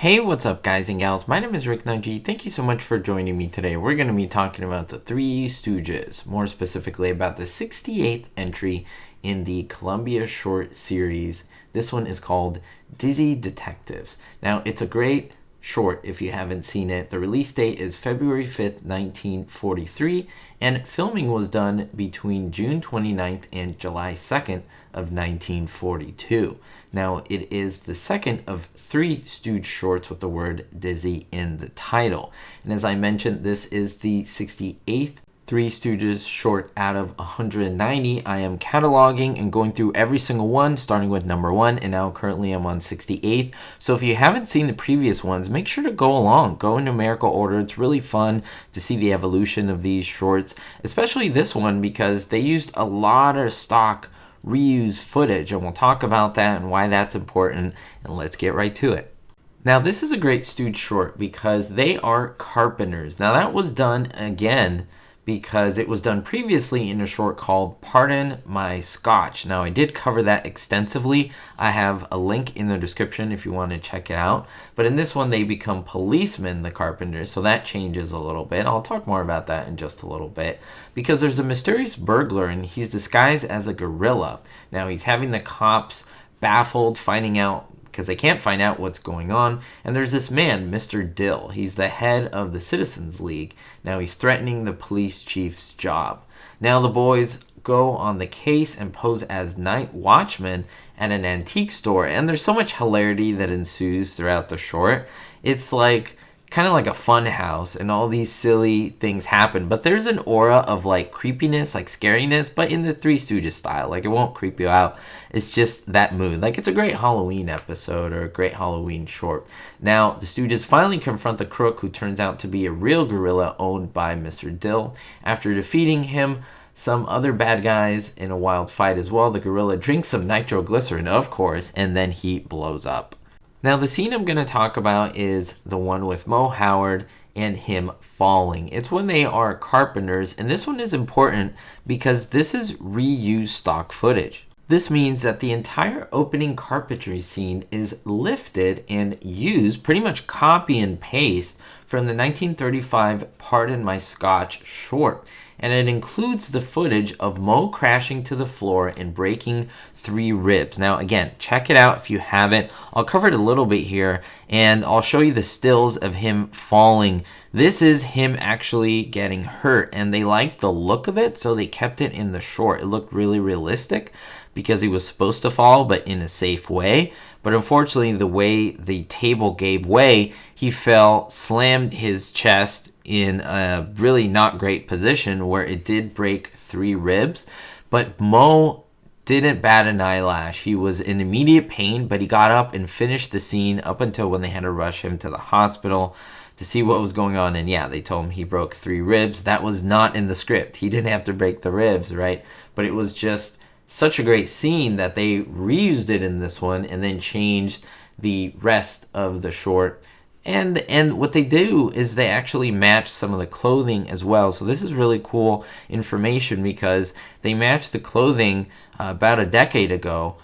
Hey, what's up guys and gals? My name is Rick Nungy. Thank you so much for joining me today. We're going to be talking about the Three Stooges, more specifically about the 68th entry in the Columbia short series. This one is called Dizzy Detectives. Now, it's a great short if you haven't seen it. The release date is February 5th, 1943, and filming was done between June 29th and July 2nd of 1942. Now, it is the second of three Stooge shorts with the word Dizzy in the title. And as I mentioned, this is the 68th Three Stooges short out of 190. I am cataloging and going through every single one, starting with number 1, and now currently I'm on 68th. So if you haven't seen the previous ones, make sure to go along. Go in numerical order. It's really fun to see the evolution of these shorts, especially this one because they used a lot of stock reuse footage, and we'll talk about that and why that's important, and let's get right to it. Now, this is a great Stooge short because they are carpenters. Now, that was done again because it was done previously in a short called Pardon My Scotch. Now, I did cover that extensively. I have a link in the description if you want to check it out. But in this one, they become policemen, the carpenters, so that changes a little bit. I'll talk more about that in just a little bit because there's a mysterious burglar, and he's disguised as a gorilla. Now, he's having the cops baffled, finding out because they can't find out what's going on. And there's this man, Mr. Dill. He's the head of the Citizens League. Now he's threatening the police chief's job. Now the boys go on the case and pose as night watchmen at an antique store. And there's so much hilarity that ensues throughout the short. It's like kind of like a fun house and all these silly things happen, but there's an aura of like creepiness, like scariness, but in the Three Stooges style. Like it won't creep you out. It's just that mood. Like it's a great Halloween episode or a great Halloween short. Now the Stooges finally confront the crook, who turns out to be a real gorilla owned by Mr. Dill. After defeating him, some other bad guys in a wild fight as well, the gorilla drinks some nitroglycerin, of course, and then he blows up. Now, the scene I'm going to talk about is the one with Mo Howard and him falling. It's when they are carpenters, and this one is important because this is reused stock footage. This means that the entire opening carpentry scene is lifted and used, pretty much copy and paste, from the 1935 Pardon My Scotch short. And it includes the footage of Mo crashing to the floor and breaking 3 ribs. Now, again, check it out if you haven't. I'll cover it a little bit here, and I'll show you the stills of him falling. This is him actually getting hurt, and they liked the look of it, so they kept it in the short. It looked really realistic because he was supposed to fall, but in a safe way. But unfortunately, the way the table gave way, he fell, slammed his chest in a really not great position where it did break 3 ribs. But Mo didn't bat an eyelash. He was in immediate pain, but he got up and finished the scene up until when they had to rush him to the hospital to see what was going on. And yeah, they told him he broke 3 ribs. That was not in the script. He didn't have to break the ribs, right? But it was just such a great scene that they reused it in this one and then changed the rest of the short. And what they do is they actually match some of the clothing as well. So this is really cool information because they matched the clothing about a decade ago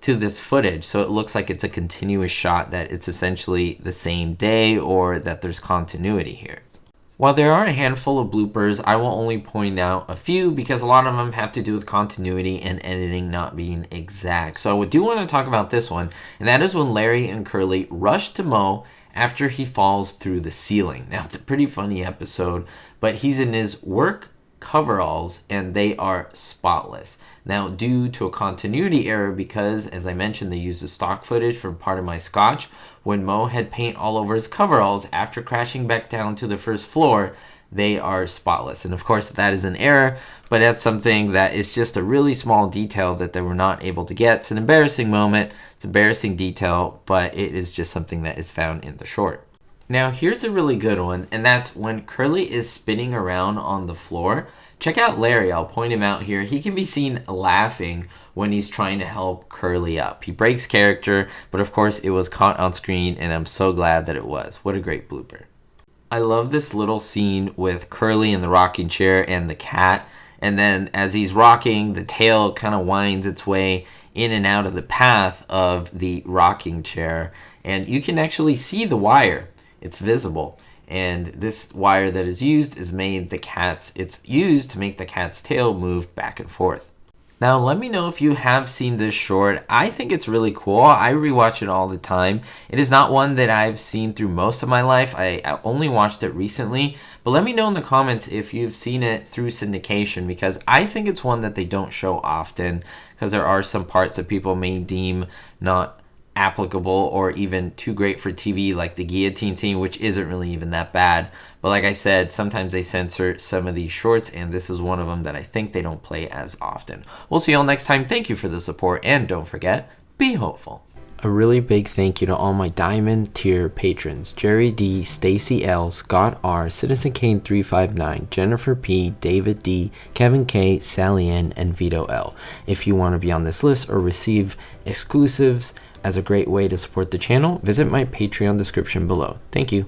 to this footage. So it looks like it's a continuous shot, that it's essentially the same day or that there's continuity here. While there are a handful of bloopers, I will only point out a few because a lot of them have to do with continuity and editing not being exact. So I do want to talk about this one, and that is when Larry and Curly rush to Mo after he falls through the ceiling. Now, it's a pretty funny episode, but he's in his work coveralls and they are spotless. Now, due to a continuity error, because as I mentioned, they used the stock footage from Pardon My Scotch, when Mo had paint all over his coveralls after crashing back down to the first floor, they are spotless. And of course, that is an error, but that's something that is just a really small detail that they were not able to get. It's an embarrassing moment. It's an embarrassing detail, but it is just something that is found in the short. Now, here's a really good one, and that's when Curly is spinning around on the floor. Check out Larry. I'll point him out here. He can be seen laughing when he's trying to help Curly up. He breaks character, but of course, it was caught on screen, and I'm so glad that it was. What a great blooper. I love this little scene with Curly in the rocking chair and the cat. And then as he's rocking, the tail kind of winds its way in and out of the path of the rocking chair, and you can actually see the wire. It's visible. And this wire that is used is it's used to make the cat's tail move back and forth. Now, let me know if you have seen this short. I think it's really cool. I rewatch it all the time. It is not one that I've seen through most of my life. I only watched it recently. But let me know in the comments if you've seen it through syndication, because I think it's one that they don't show often, because there are some parts that people may deem not applicable or even too great for TV, like the guillotine scene, which isn't really even that bad. But like I said, sometimes they censor some of these shorts, and this is one of them that I think they don't play as often. We'll see you all next time. Thank you for the support, and don't forget, be hopeful. A really big thank you to all my Diamond tier patrons: Jerry D, Stacy L, Scott R, Citizen Kane 359, Jennifer P, David D, Kevin K, Sally N, and Vito L. If you want to be on this list or receive exclusives as a great way to support the channel, visit my Patreon description below. Thank you.